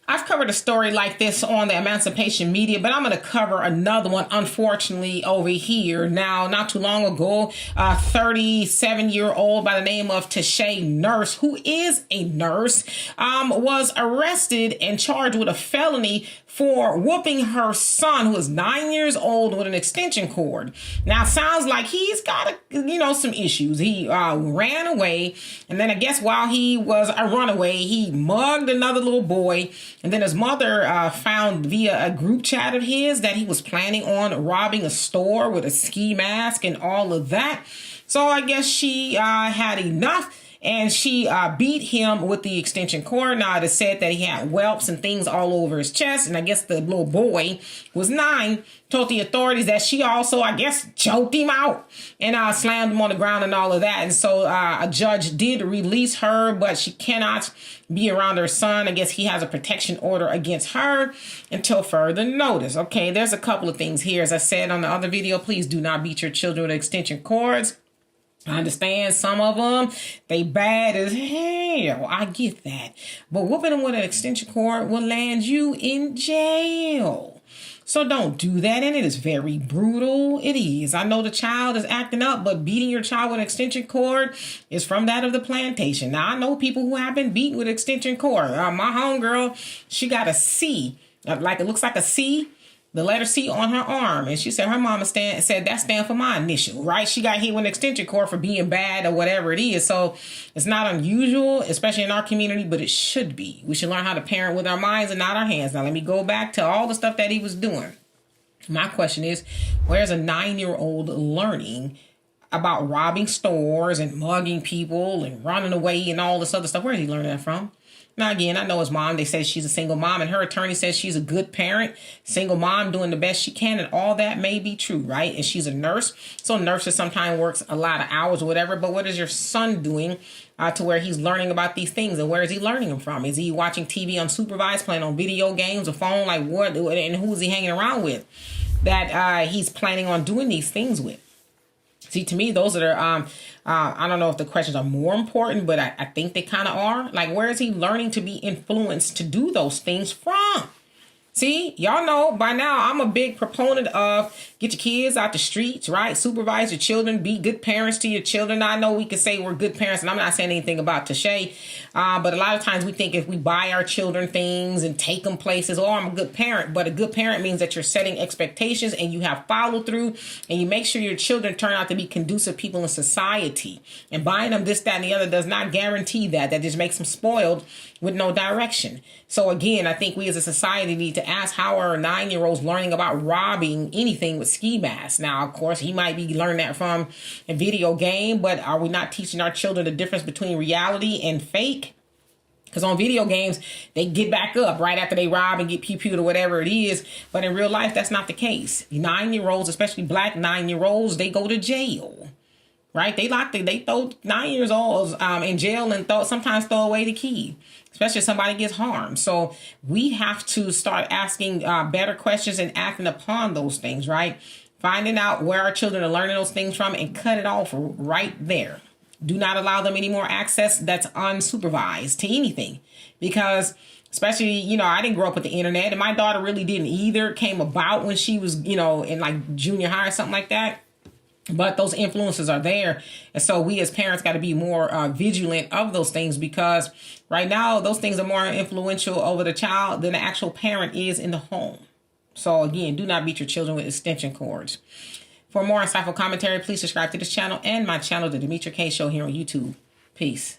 I've covered a story like this on the Emancipation Media, but I'm going to cover another one, unfortunately, over here. Now, not too long ago, a 37-year-old by the name of Tayshae Nurse, who is a nurse, was arrested and charged with a felony for whooping her son, who is 9 years old, with an extension cord. Now, sounds like he's got, some issues. He ran away, and then I guess while he was a runaway, he mugged another little boy. And then his mother found via a group chat of his that he was planning on robbing a store with a ski mask and all of that. So I guess she had enough, and she beat him with the extension cord. Now, it is said that he had whelps and things all over his chest. And I guess the little boy, who was 9, told the authorities that she also, I guess, choked him out and slammed him on the ground and all of that. And so a judge did release her, but she cannot be around her son. I guess he has a protection order against her until further notice. Okay, there's a couple of things here. As I said on the other video, please do not beat your children with extension cords. I understand some of them, they bad as hell. I get that. But whooping them with an extension cord will land you in jail. So don't do that. And it is very brutal. It is. I know the child is acting up, but beating your child with an extension cord is from that of the plantation. Now, I know people who have been beaten with extension cord. My homegirl, she got a C. Like, it looks like a C. The letter C on her arm. And she said her mama said that stand for my initial, right? She got hit with an extension cord for being bad or whatever it is. So it's not unusual, especially in our community, but it should be. We should learn how to parent with our minds and not our hands. Now, let me go back to all the stuff that he was doing. My question is, where's a 9-year-old learning about robbing stores and mugging people and running away and all this other stuff? Where is he learning that from? Now, again, I know his mom, they say she's a single mom, and her attorney says she's a good parent, single mom doing the best she can, and all that may be true, right? And she's a nurse, so nurses sometimes works a lot of hours or whatever, but what is your son doing to where he's learning about these things, and where is he learning them from? Is he watching TV unsupervised, playing on video games, or phone, like what, and who is he hanging around with that he's planning on doing these things with? See, to me, those are, I don't know if the questions are more important, but I think they kind of are. Like, where is he learning to be influenced to do those things from? See, y'all know by now I'm a big proponent of get your kids out the streets, right? Supervise your children, be good parents to your children. I know we can say we're good parents, and I'm not saying anything about Tayshae, but a lot of times we think if we buy our children things and take them places, oh, I'm a good parent. But a good parent means that you're setting expectations and you have follow through, and you make sure your children turn out to be conducive people in society. And buying them this, that, and the other does not guarantee that. That just makes them spoiled with no direction. So again, I think we as a society need to ask, how are 9-year-olds learning about robbing anything with ski masks? Now, of course, he might be learning that from a video game, but are we not teaching our children the difference between reality and fake? Because on video games, they get back up right after they rob and get pew-pewed or whatever it is. But in real life, that's not the case. 9-year-olds, especially black 9-year-olds, they go to jail. Right? They throw 9-year-olds in jail and sometimes throw away the key, especially if somebody gets harmed. So we have to start asking better questions and acting upon those things, right? Finding out where our children are learning those things from and cut it off right there. Do not allow them any more access that's unsupervised to anything, because especially, I didn't grow up with the internet, and my daughter really didn't either. It came about when she was, in like junior high or something like that. But those influences are there. And so we as parents got to be more vigilant of those things, because right now those things are more influential over the child than the actual parent is in the home. So again, do not beat your children with extension cords. For more insightful commentary, please subscribe to this channel and my channel, The Demetra Kaye Show, here on YouTube. Peace.